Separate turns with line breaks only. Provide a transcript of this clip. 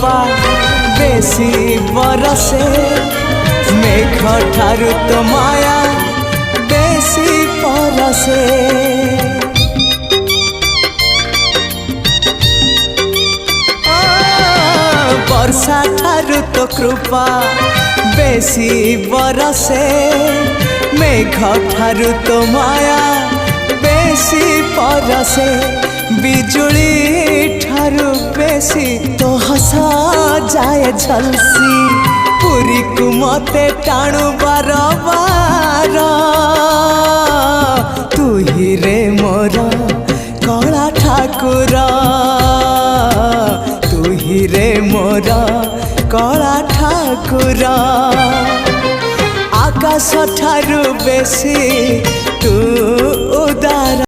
कृपा बेसी बरसे मेघ ठारू तो माया बेसी परसे वर्षा ठारू तो कृपा बेसी बरसे मेघ ठारू तो माया बेसी परसे बिजुली ठारू बेसी तो हसा जाए झलसी पुरी को मते टाणु बार बार तू ही रे मोर कला ठाकुर तू ही रे मोर कला ठाकुर आकाश ठारू बेसी तू उदार।